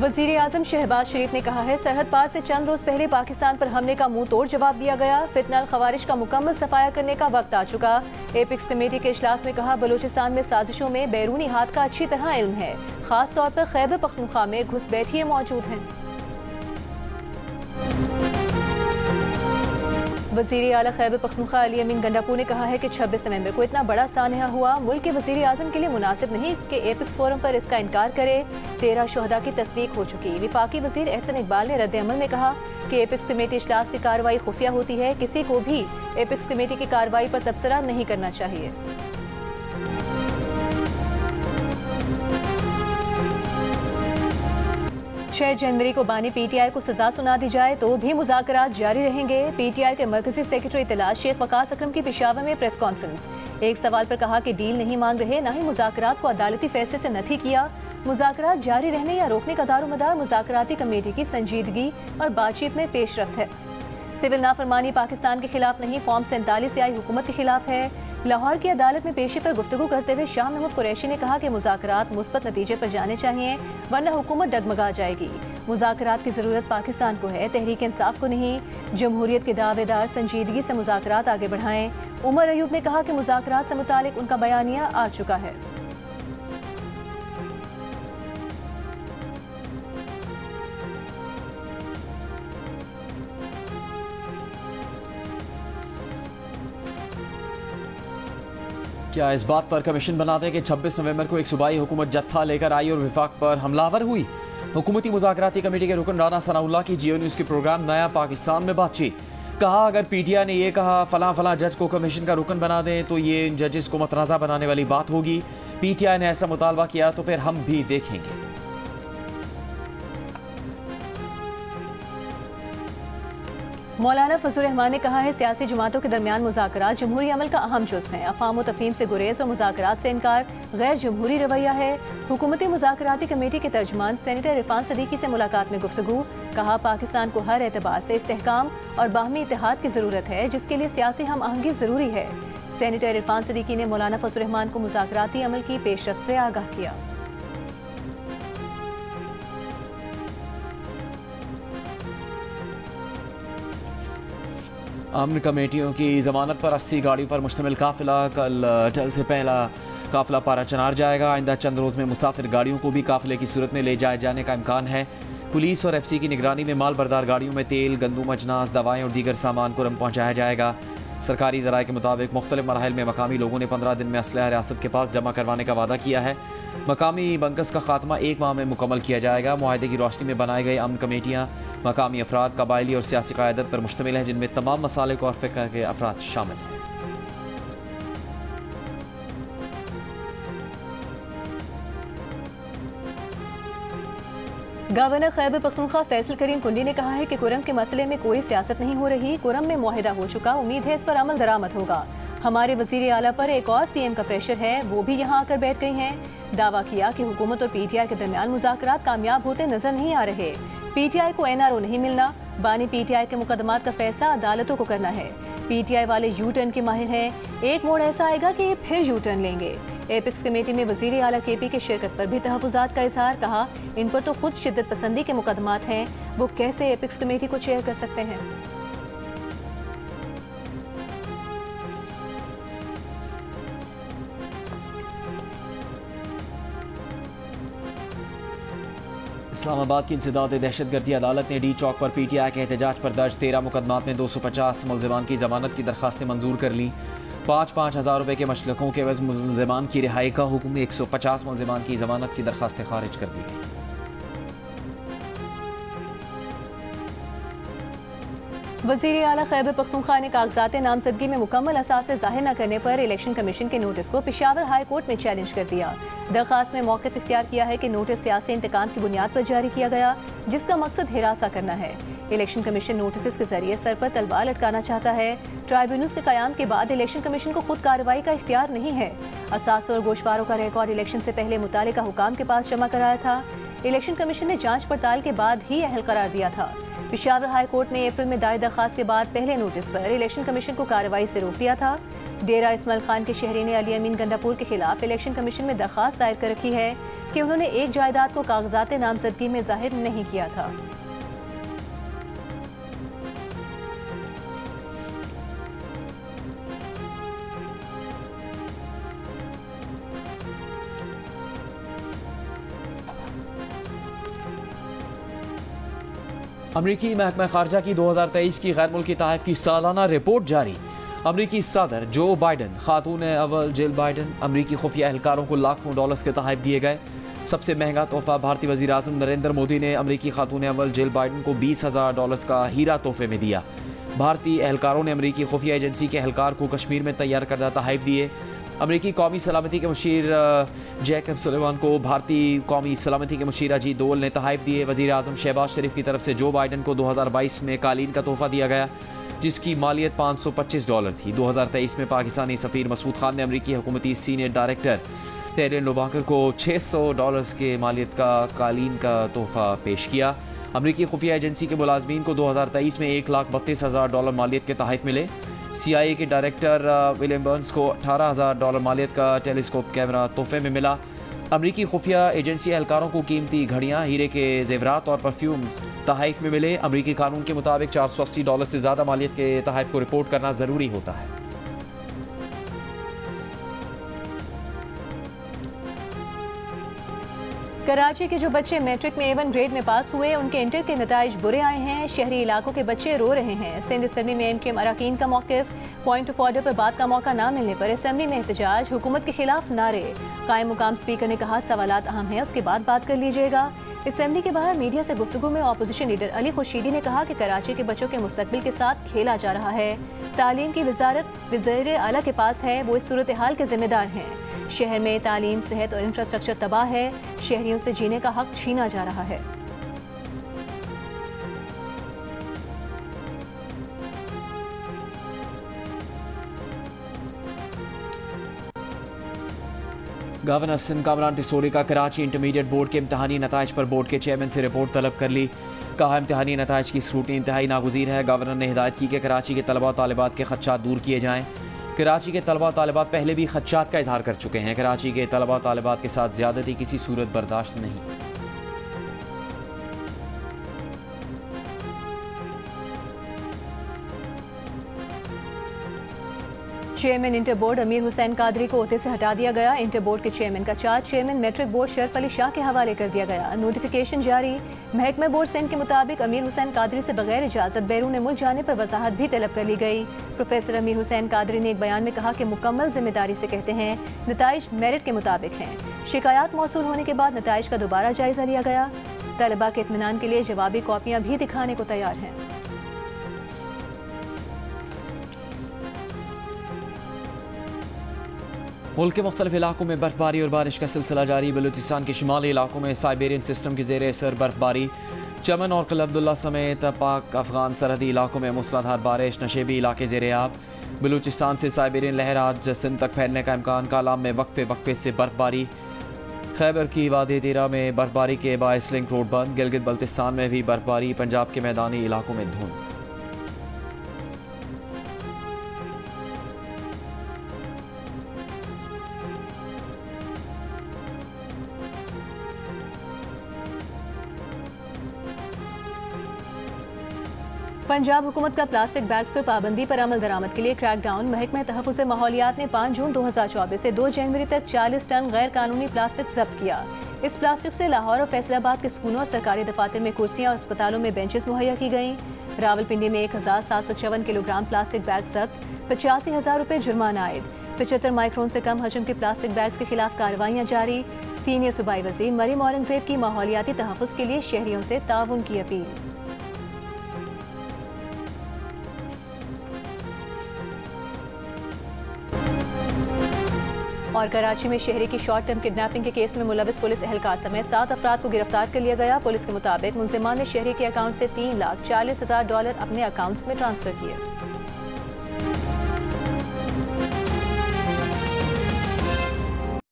वजीर आजम शहबाज शरीफ ने कहा है, सरहद पार से चंद रोज पहले पाकिस्तान पर हमले का मुंह तोड़ जवाब दिया गया। फितनल खवारिश का मुकम्मल सफाया करने का वक्त आ चुका। एपिक्स कमेटी के इजलास में कहा, बलूचिस्तान में साजिशों में बैरूनी हाथ का अच्छी तरह इल्म है, खास तौर पर खैबर पख्तूनख्वा में घुसपैठिये मौजूद हैं। वज़ीर आला खैबर पख्तूनख्वा अली अमीन गंडापुर ने कहा है कि 26 नवंबर को इतना बड़ा सानहा हुआ, मुल्क के वज़ीर आज़म के लिए मुनासिब नहीं कि एपिक्स फोरम पर इसका इनकार करे। 13 शोहदा की तस्दीक हो चुकी। विफाकी वज़ीर एहसन इकबाल ने रद्द अमल में कहा कि एपिक्स कमेटी इजलास की कार्रवाई खुफिया होती है, किसी को भी एपिक्स कमेटी की कार्रवाई पर तबसरा नहीं करना चाहिए। 6 जनवरी को बानी पीटीआई को सजा सुना दी जाए तो भी मुज़ाकरात जारी रहेंगे। पीटीआई के मरकजी सेक्रेटरी इत्तलात शेख वकास अकरम की पेशावर में प्रेस कॉन्फ्रेंस। एक सवाल पर कहा कि डील नहीं मांग रहे, न ही मुज़ाकरात को अदालती फैसले से नफी किया। मुज़ाकरात जारी रहने या रोकने का दारोमदार मुज़ाकराती कमेटी की संजीदगी और बातचीत में पेशरफ्त है। सिविल नाफरमानी पाकिस्तान के खिलाफ नहीं, फॉर्म 47 से आई हुकूमत के खिलाफ है। लाहौर की अदालत में पेशी पर गुफ्तगू करते हुए शाह महमूद कुरैशी ने कहा कि मुज़ाकरात मुस्बत नतीजे पर जाने चाहिए, वरना हुकूमत डगमगा जाएगी। मुज़ाकरात की ज़रूरत पाकिस्तान को है, तहरीक इंसाफ को नहीं। जमहूरियत के दावेदार संजीदगी से मुज़ाकरात आगे बढ़ाएं। उमर अयूब ने कहा कि मुज़ाकरात से मुतालिक उनका बयानिया आ चुका है। क्या इस बात पर कमीशन बना दें कि 26 नवंबर को एक सूबाई हुकूमत जत्था लेकर आई और विफाक पर हमलावर हुई। हुकूमती मुज़ाकराती कमेटी के रुकन राना सनाउल्लाह की जियो न्यूज़ के प्रोग्राम नया पाकिस्तान में बातचीत। कहा, अगर पीटीआई ने यह कहा फलां फलां जज को कमीशन का रुकन बना दें तो ये इन जजेस को मतनाज़ा बनाने वाली बात होगी। पीटीआई ने ऐसा मुतालबा किया तो फिर हम भी देखेंगे। मौलाना फजल रहमान ने कहा है, सियासी जमातों के दरमियान मुज़ाकरात जमहूरी अमल का अहम जुज़ हैं। अफ़ाम व तफ़हीम से गुरेज और मुज़ाकरात से इनकार गैर जमहूरी रवैया है। हुकूमती मुज़ाकराती कमेटी के तर्जुमान सेनेटर इरफान सदीकी से मुलाकात में गुफ्तगू। कहा, पाकिस्तान को हर एतबार से इस्तेहकाम और बाहमी इत्तेहाद की ज़रूरत है, जिसके लिए सियासी हम आहंगी ज़रूरी है। सेनेटर इरफान सदीकी ने मौलाना फजल रहमान को मुज़ाकराती अमल की पेशरफ्त से आगाह किया। अमन कमेटियों की जमानत पर 80 गाड़ियों पर मुश्तमिल काफिला कल डल से पहला काफिला पारा चनार जाएगा। आइंदा चंद रोज़ में मुसाफिर गाड़ियों को भी काफिले की सूरत में ले जाए जाने का इम्कान है। पुलिस और FC की निगरानी में माल बरदार गाड़ियों में तेल, गंदुम, अजनास, दवाएं और दीगर सामान कुरम पहुँचाया जाएगा। सरकारी ज़राए के मुताबिक मुख्तलिफ मराहिल में मकामी लोगों ने 15 दिन में असलहा रियासत के पास जमा करवाने का वादा किया है। मकामी बंकस का खात्मा 1 माह में मुकम्मल किया जाएगा। मुआहदे की रोशनी में बनाए गए अमन कमेटियाँ मकामी अफराद, कबायली और सियासी क़यादत पर मुश्तमिल है, जिनमें तमाम मसालिक और फ़िक़्ह के अफराद शामिल हैं। गवर्नर खैबर पख्तूनख्वा फैसल करीम कुंडी ने कहा है कि कुरम के मसले में कोई सियासत नहीं हो रही, कुरम में मुआहिदा हो चुका, उम्मीद है इस पर अमल दरामद होगा। हमारे वज़ीर आला पर एक और CM का प्रेशर है, वो भी यहाँ आकर बैठ गई हैं। दावा किया कि हुकूमत और PTI के दरमियान मुज़ाकरात कामयाब होते नजर नहीं आ रहे। PTI को NRO नहीं मिलना, बानी PTI के मुकदमात का फैसला अदालतों को करना है। PTI वाले यू टर्न के माहिर हैं, एक मोड़ ऐसा आएगा कि ये फिर यू टर्न लेंगे। एपिक्स कमेटी में वज़ीर आला KP की शिरकत पर भी तहफ़्फ़ुज़ात का इजहार। कहा, इन पर तो खुद शिद्दत पसंदी के मुकदमात हैं, वो कैसे एपिक्स कमेटी को चेयर कर सकते हैं। इस्लामाबाद की इंसदाद दहशतगर्दी अदालत ने डी चौक पर PTI के एहतजाज पर दर्ज 13 मुकदमात में 250 मुलज़िमान की जमानत की दरखास्तें मंजूर कर लीं। 5-5 हज़ार रुपये के मशलकों के एवज़ मुलज़िमान की रिहाई का हुक्म, 150 मुलज़िमान की जमानत की दरखास्तें खारिज कर दी गई। वज़ीर आला खैबर पख्तूनख्वा ने कागजात नामजदगी में मुकम्मल असासे ज़ाहिर न करने पर इलेक्शन कमीशन के नोटिस को पेशावर हाई कोर्ट में चैलेंज कर दिया। दरखास्त में मौक़िफ़ इख्तियार किया है कि नोटिस सियासी इंतकाम की बुनियाद पर जारी किया गया, जिसका मकसद हिरासा करना है। इलेक्शन कमीशन नोटिस के जरिए सर पर तलवार लटकाना चाहता है। ट्राइब्यूनल्स के क़याम के बाद इलेक्शन कमीशन को खुद कार्रवाई का इख्तियार नहीं है। असासों और गोशवारों का रिकॉर्ड इलेक्शन से पहले मुतालिका हुकाम के पास जमा कराया था। इलेक्शन कमीशन ने जांच पड़ताल के बाद ही अहल करार दिया था। पेशावर हाई कोर्ट ने अप्रैल में दायर दरखास्त के बाद पहले नोटिस पर इलेक्शन कमीशन को कार्रवाई से रोक दिया था। डेरा इस्माइल खान के शहरी ने अली अमीन गंडापुर के खिलाफ इलेक्शन कमीशन में दरख्वास्त दायर कर रखी है कि उन्होंने एक जायदाद को कागजात नामजदगी में जाहिर नहीं किया था। अमरीकी महकमा खारजा की 2023 की गैर मुल्की तहफ़ की सालाना रिपोर्ट जारी। अमरीकी सदर जो बाइडन, खातून अव्वल जिल बाइडन, अमरीकी खुफिया एहलकारों को लाखों डॉलर्स के तहफ़ दिए गए। सबसे महंगा तोहफा भारतीय वज़ीर आज़म नरेंद्र मोदी ने अमरीकी खातून अव्वल जिल बाइडन को $20,000 का हीरा तोहफे में दिया। भारतीय एहलकारों ने अमरीकी खुफिया एजेंसी के एहलकार को कश्मीर में तैयार करदा तहफ़ दिए। अमरीकी कौमी सलामती के मुशीर जैकब सुलेमान को भारतीय कौमी सलामती के मुशीर अजीत दोवल ने तहफ़ दिए। वज़ीर आज़म शहबाज शरीफ की तरफ से जो बाइडन को 2022 में कालीन का तोहफा दिया गया, जिसकी मालियत $525 थी। 2023 में पाकिस्तानी सफ़ीर मसूद खान ने अमरीकी हुकूमती सीनियर डायरेक्टर टेरिन लोबाकर को $600 के मालियत का कालीन का तोहफा पेश किया। अमरीकी खुफिया एजेंसी के मुलाजमीन को 2023 में $1,32,000 मालियत के तहफ़ मिले। CIA के डायरेक्टर विलियम बर्न्स को $18,000 मालियत का टेलीस्कोप कैमरा तोहफे में मिला। अमरीकी खुफिया एजेंसी एहलकारों को कीमती घड़ियाँ, हीरे के जेवरात और परफ्यूम्स तहफ़ में मिले। अमरीकी कानून के मुताबिक $480 से ज़्यादा मालियत के तहफ़ को रिपोर्ट करना ज़रूरी होता है। कराची के जो बच्चे मैट्रिक में A1 ग्रेड में पास हुए, उनके इंटर के नताइज बुरे आए हैं। शहरी इलाकों के बच्चे रो रहे हैं। सिंध असम्बली में MKM अरकान का मौक़िफ़, पॉइंट ऑफ ऑर्डर पर बात का मौका ना मिलने पर असम्बली में एहतजाज, हुकूमत के खिलाफ नारे। कायम मुकाम स्पीकर ने कहा सवालात अहम हैं, उसके बाद बात कर लीजिएगा। असम्बली के बाहर मीडिया से गुफ्तगू में अपोजिशन लीडर अली खुर्शीदी ने कहा कि कराची के बच्चों के मुस्तकबिल के साथ खेला जा रहा है। तालीम की वजारत वज़ीर आला के पास है, वो इस सूरत हाल के जिम्मेदार हैं। शहर में तालीम, सेहत और इंफ्रास्ट्रक्चर तबाह है। शहरियों से जीने का हक छीना जा रहा है। गवर्नर सिंध कामरान टिसोरी का कराची इंटरमीडिएट बोर्ड के इम्तहानी नताइज पर बोर्ड के चेयरमैन से रिपोर्ट तलब कर ली। कहा इम्तहानी नताइज की स्क्रूटनी इंतहाई नागुज़ीर है। गवर्नर ने हिदायत की कि कराची के तलबा और तालिबात के खदशात दूर किए जाएँ। कराची के तलबा और तालिबात पहले भी खदशात का इजहार कर चुके हैं। कराची के तलबा और तालिबात के साथ ज़्यादती किसी सूरत बर्दाश्त नहीं। चेयरमैन इंटर बोर्ड अमीर हुसैन कादरी को ओहदे से हटा दिया गया। इंटर बोर्ड के चेयरमैन का charge chairman matric board Sharaf Ali Shah के हवाले कर दिया गया। नोटिफिकेशन जारी। महकमा बोर्ड सिंध के मुताबिक अमीर हुसैन कादरी से बगैर इजाजत बैरून मुल्क जाने पर वजाहत भी तलब कर ली गई। प्रोफेसर अमीर हुसैन कादरी ने एक बयान में कहा कि मुकम्मल जिम्मेदारी से कहते हैं, नताइज मेरिट के मुताबिक हैं। शिकायत मौसूल होने के बाद नताइज का दोबारा जायजा लिया गया। तलबा के इत्मीनान के लिए जवाबी कॉपियां भी दिखाने को तैयार हैं। मुल्क के मुख्तलिफ इलाकों में बर्फबारी और बारिश का सिलसिला जारी। बलूचिस्तान के शुमाली इलाकों में साइबेरियन सिस्टम के ज़ेर असर बर्फबारी। चमन और कल अब्दुल्ला समेत पाक अफगान सरहदी इलाकों में मूसलाधार बारिश, नशेबी इलाके ज़ेर आब। बलूचिस्तान से साइबेरियन लहर आज सिंध तक फैलने का इम्कान। कालाम में वक्फे वक्फे से बर्फबारी। खैबर की वादी तीरा में बर्फबारी के बायस लिंक रोड बंद। गिलगित बल्तिस्तान में भी बर्फबारी। पंजाब के मैदानी इलाकों में धुंध। पंजाब हुकूमत का प्लास्टिक बैग्स पर पाबंदी पर अमल दरामद के लिए क्रैकडाउन। महकमा तहफ़्फ़ुज़ माहौलियात ने 5 जून 2024 से 2 जनवरी तक 40 टन गैर कानूनी प्लास्टिक जब्त किया। इस प्लास्टिक से लाहौर और फैसलाबाद के स्कूलों और सरकारी दफातर में कुर्सियां और अस्पतालों में बेंचेस मुहैया की गईं। रावलपिंडी में 1754 किलोग्राम प्लास्टिक बैग जब्त, 85,000 रुपये जुर्माना आयद। 75 माइक्रोन से कम हजम के प्लास्टिक बैग्स के खिलाफ कार्रवाइयां जारी। सीनियर सूबाई वज़ीर मरीम औरंगजेब की माहौलियाती तहफ़्फ़ुज़ के लिए शहरियों से ताउन की अपील। और कराची में शहरी की शॉर्ट टर्म किडनैपिंग के केस में मुलविस पुलिस एहलकार समेत 7 अफराद को गिरफ्तार कर लिया गया। पुलिस के मुताबिक मुलजिमान ने शहरी के अकाउंट से $3,40,000 अपने अकाउंट्स में ट्रांसफर किए।